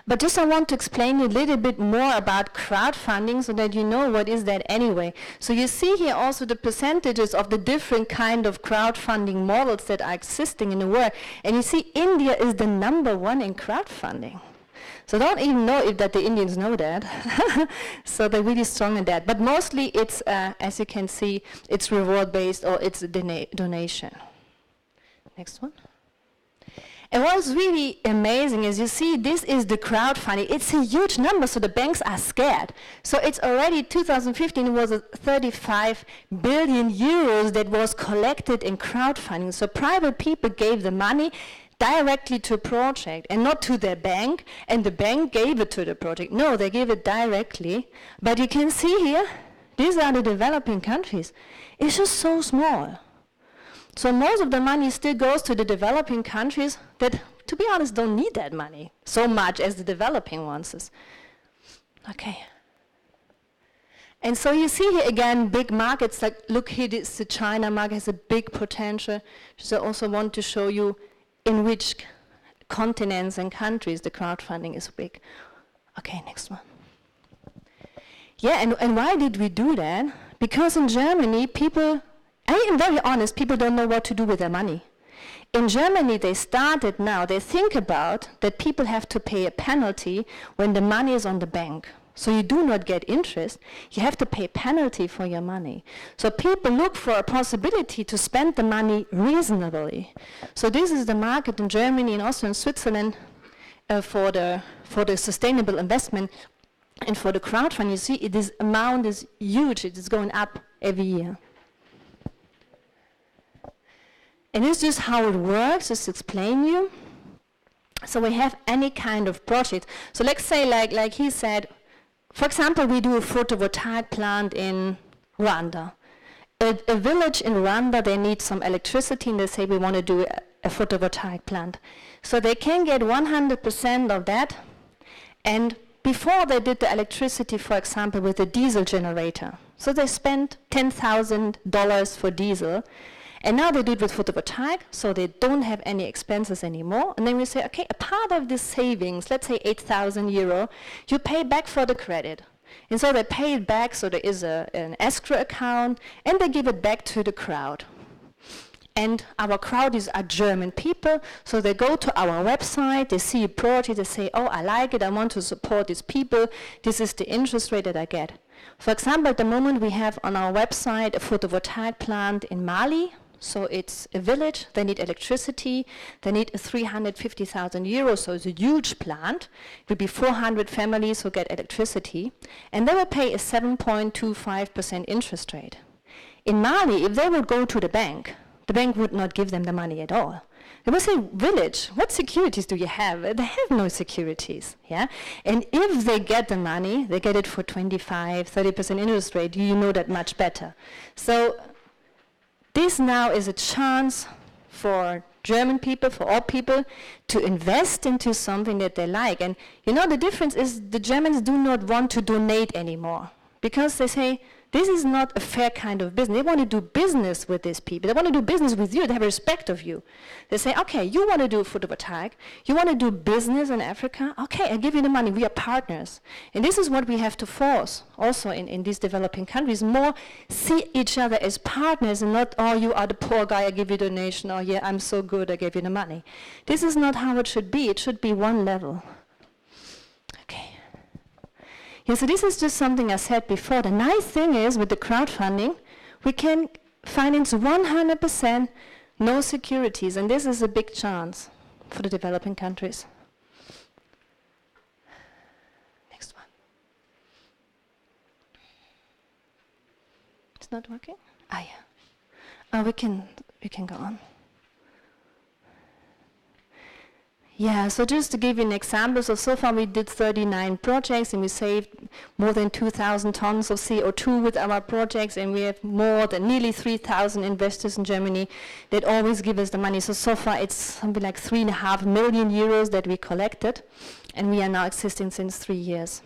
But just I want to explain you a little bit more about crowdfunding so that you know what is that anyway. So you see here also the percentages of the different kind of crowdfunding models that are existing in the world. And you see India is the #1 in crowdfunding. So I don't even know if that the Indians know that. So they're really strong in that. But mostly it's, as you can see, it's reward-based or it's a donation. Next one. And what's really amazing is you see this is the crowdfunding. It's a huge number, so the banks are scared. So it's already 2015, it was 35 billion euros that was collected in crowdfunding. So private people gave the money directly to a project and not to their bank, and the bank gave it to the project. No, they gave it directly. But you can see here, these are the developing countries. It's just so small. So most of the money still goes to the developing countries that, to be honest, don't need that money so much as the developing ones. Okay. And so you see here again big markets, like look here, the China market has a big potential. So I also want to show you in which continents and countries the crowdfunding is big. Okay, next one. Yeah, and why did we do that? Because in Germany, people, I am very honest, people don't know what to do with their money. In Germany, they started now, they think about that people have to pay a penalty when the money is on the bank. So you do not get interest, you have to pay a penalty for your money. So people look for a possibility to spend the money reasonably. So this is the market in Germany and also in Switzerland for the sustainable investment and for the crowdfunding. You see, this amount is huge, it is going up every year. And this is just how it works, just to explain you. So we have any kind of project. So let's say, like he said, for example, we do a photovoltaic plant in Rwanda. A village in Rwanda, they need some electricity, and they say we want to do a photovoltaic plant. So they can get 100% of that. And before they did the electricity, for example, with a diesel generator. So they spent $10,000 for diesel. And now they do it with photovoltaic, so they don't have any expenses anymore. And then we say, okay, a part of this savings, let's say 8,000 euro, you pay back for the credit. And so they pay it back, so there is an escrow account, and they give it back to the crowd. And our crowd are German people, so they go to our website, they see a project, they say, oh, I like it, I want to support these people, this is the interest rate that I get. For example, at the moment we have on our website a photovoltaic plant in Mali. So it's a village, they need electricity, they need 350,000 euros, so it's a huge plant. It will be 400 families who get electricity, and they will pay a 7.25% interest rate. In Mali, if they would go to the bank would not give them the money at all. They will say, village, what securities do you have? They have no securities, yeah? And if they get the money, they get it for 25, 30% interest rate, you know that much better. So this now is a chance for German people, for all people, to invest into something that they like. And you know, the difference is the Germans do not want to donate anymore because they say, this is not a fair kind of business. They want to do business with these people. They want to do business with you. They have respect of you. They say, okay, you want to do photovoltaic. You want to do business in Africa? Okay, I give you the money. We are partners. And this is what we have to force also in these developing countries. More see each other as partners and not, oh, you are the poor guy, I give you the donation. Oh, yeah, I'm so good, I gave you the money. This is not how it should be. It should be one level. Okay. Yeah, so this is just something I said before. The nice thing is with the crowdfunding, we can finance 100% no securities, and this is a big chance for the developing countries. Next one. It's not working? Ah, yeah. Oh, we can go on. Yeah, so just to give you an example, so far we did 39 projects and we saved more than 2,000 tons of CO2 with our projects, and we have more than nearly 3,000 investors in Germany that always give us the money. So far it's something like 3.5 million euros that we collected, and we are now existing since 3 years.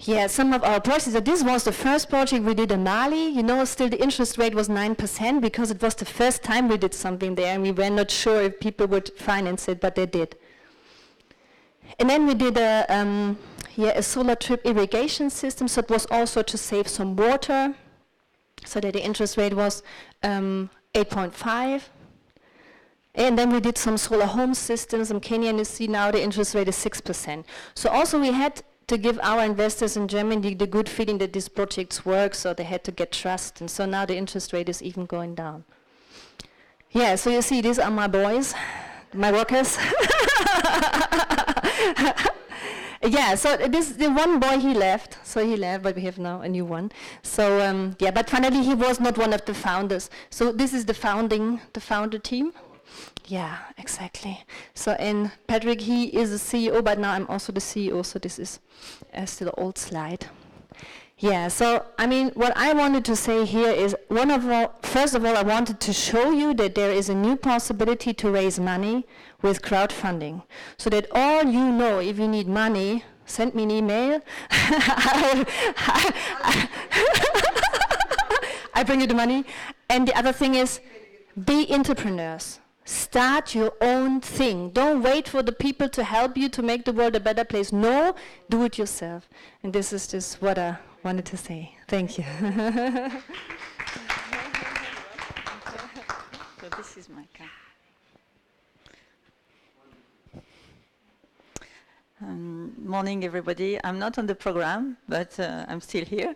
Yeah, some of our projects, so this was the first project we did in Mali. You know, still the interest rate was 9% because it was the first time we did something there and we were not sure if people would finance it, but they did. And then we did a solar drip irrigation system, so it was also to save some water, so that the interest rate was 8.5. And then we did some solar home systems in Kenya, and you see now the interest rate is 6%. So also we had to give our investors in Germany the good feeling that these projects work, so they had to get trust, and so now the interest rate is even going down. Yeah, so you see, these are my boys, my workers. Yeah, so the one boy, he left, but we have now a new one. So yeah, but finally he was not one of the founders. So this is the founder team. Yeah, exactly. So, and Patrick, he is the CEO, but now I'm also the CEO, so this is still an old slide. Yeah, so, I mean, what I wanted to say here is, first of all, I wanted to show you that there is a new possibility to raise money with crowdfunding. So that all you know, if you need money, send me an email. I bring you the money. And the other thing is, be entrepreneurs. Start your own thing. Don't wait for the people to help you to make the world a better place. No, do it yourself. And this is just what I wanted to say. Thank you. So this is my card. Morning, everybody. I'm not on the program, but I'm still here.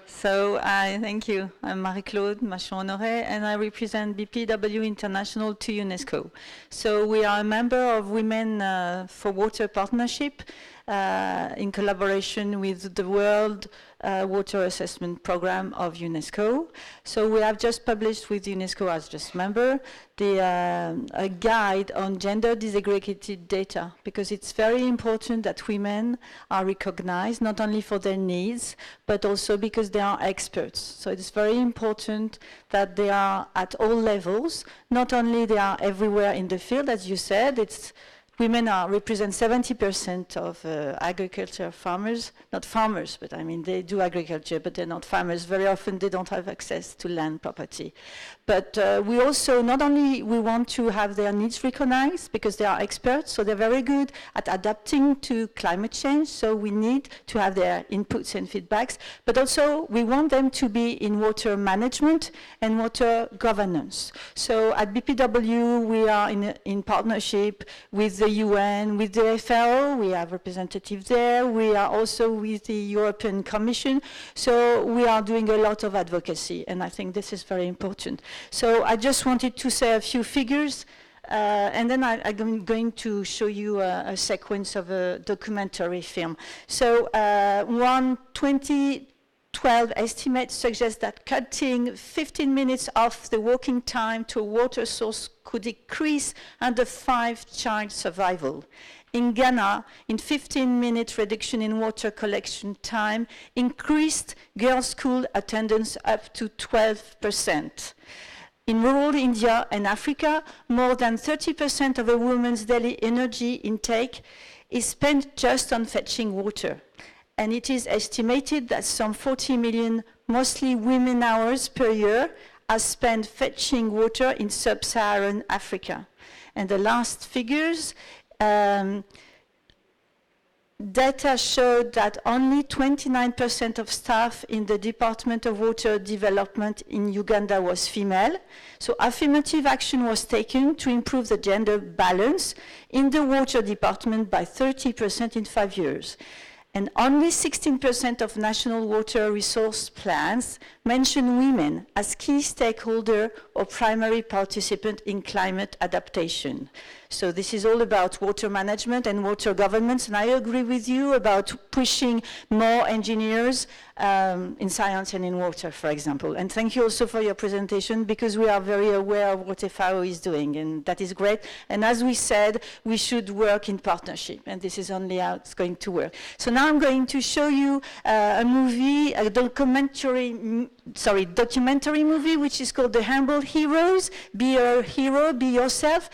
So I thank you. I'm Marie-Claude Machon-Honoré, and I represent BPW International to UNESCO. So we are a member of Women for Water Partnership in collaboration with the World Water Assessment Program of UNESCO. So we have just published with UNESCO as just member a guide on gender disaggregated data, because it's very important that women are recognized not only for their needs, but also because they are experts. So it's very important that they are at all levels, not only they are everywhere in the field, as you said. Women represent 70% of agriculture farmers, not farmers, but I mean they do agriculture, but they're not farmers. Very often they don't have access to land property. But we also, not only we want to have their needs recognized because they are experts, so they're very good at adapting to climate change, so we need to have their inputs and feedbacks, but also we want them to be in water management and water governance. So at BPW we are in partnership with the UN, with the FAO, we have representatives there, we are also with the European Commission, so we are doing a lot of advocacy, and I think this is very important. So I just wanted to say a few figures, and then I'm going to show you a sequence of a documentary film. So one 2012 estimate suggests that cutting 15 minutes off the walking time to a water source could decrease under 5 child survival. In Ghana, 15-minute reduction in water collection time increased girls' school attendance up to 12%. In rural India and Africa, more than 30% of a woman's daily energy intake is spent just on fetching water. And it is estimated that some 40 million, mostly women hours per year, are spent fetching water in sub-Saharan Africa. And the last figures, data showed that only 29% of staff in the Department of Water Development in Uganda was female. So affirmative action was taken to improve the gender balance in the water department by 30% in 5 years. And only 16% of national water resource plans mention women as key stakeholder or primary participant in climate adaptation. So this is all about water management and water governance, and I agree with you about pushing more engineers in science and in water, for example. And thank you also for your presentation, because we are very aware of what FAO is doing, and that is great. And as we said, we should work in partnership, and this is only how it's going to work. So now I'm going to show you a movie, a documentary movie, which is called The Humble Heroes. Be a hero, be yourself.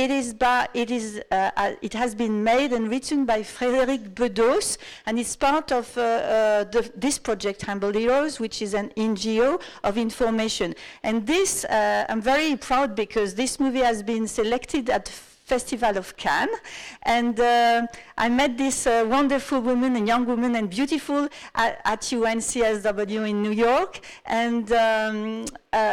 It has been made and written by Frédéric Bedos, and it's part of this project, Humble Heroes, which is an NGO of information. And this, I'm very proud because this movie has been selected at Festival of Cannes, and I met this wonderful woman and young woman and beautiful at UNCSW in New York, and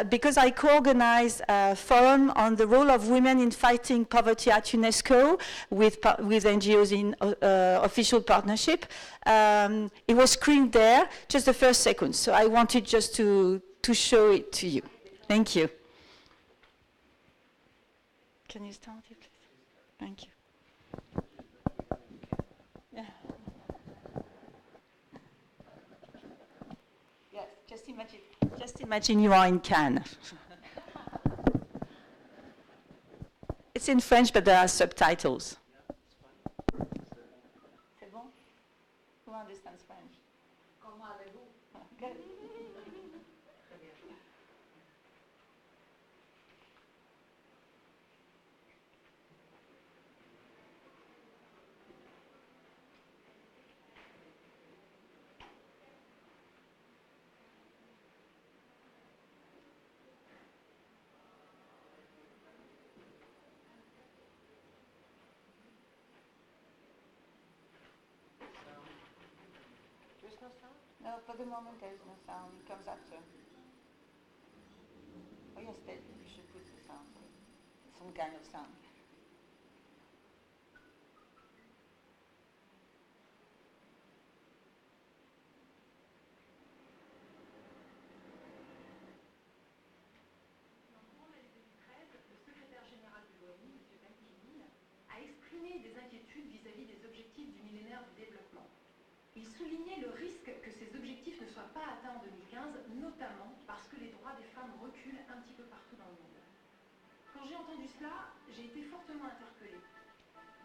because I co-organized a forum on the role of women in fighting poverty at UNESCO with NGOs in official partnership, it was screened there, just the first second, so I wanted just to show it to you. Thank you. Can you start it, please? Thank you. Yeah. Yes, just imagine you are in Cannes. It's in French, but there are subtitles. C'est bon? Who understands French? Comment allez-vous? Good. No, for the moment there is no sound. It comes after. Oh yes, you should put the sound. Some kind of sound. A exprimé des inquiétudes vis-à-vis des objectifs du millénaire du développement. Il soulignait le risque que ces objectifs ne soient pas atteints en 2015, notamment parce que les droits des femmes reculent un petit peu partout dans le monde. Quand j'ai entendu cela, j'ai été fortement interpellée.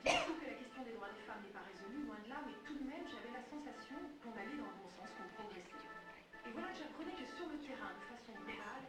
Bien sûr que la question des droits des femmes n'est pas résolue, loin de là, mais tout de même, j'avais la sensation qu'on allait dans le bon sens, qu'on progressait. Et voilà que j'apprenais que sur le terrain, de façon globale,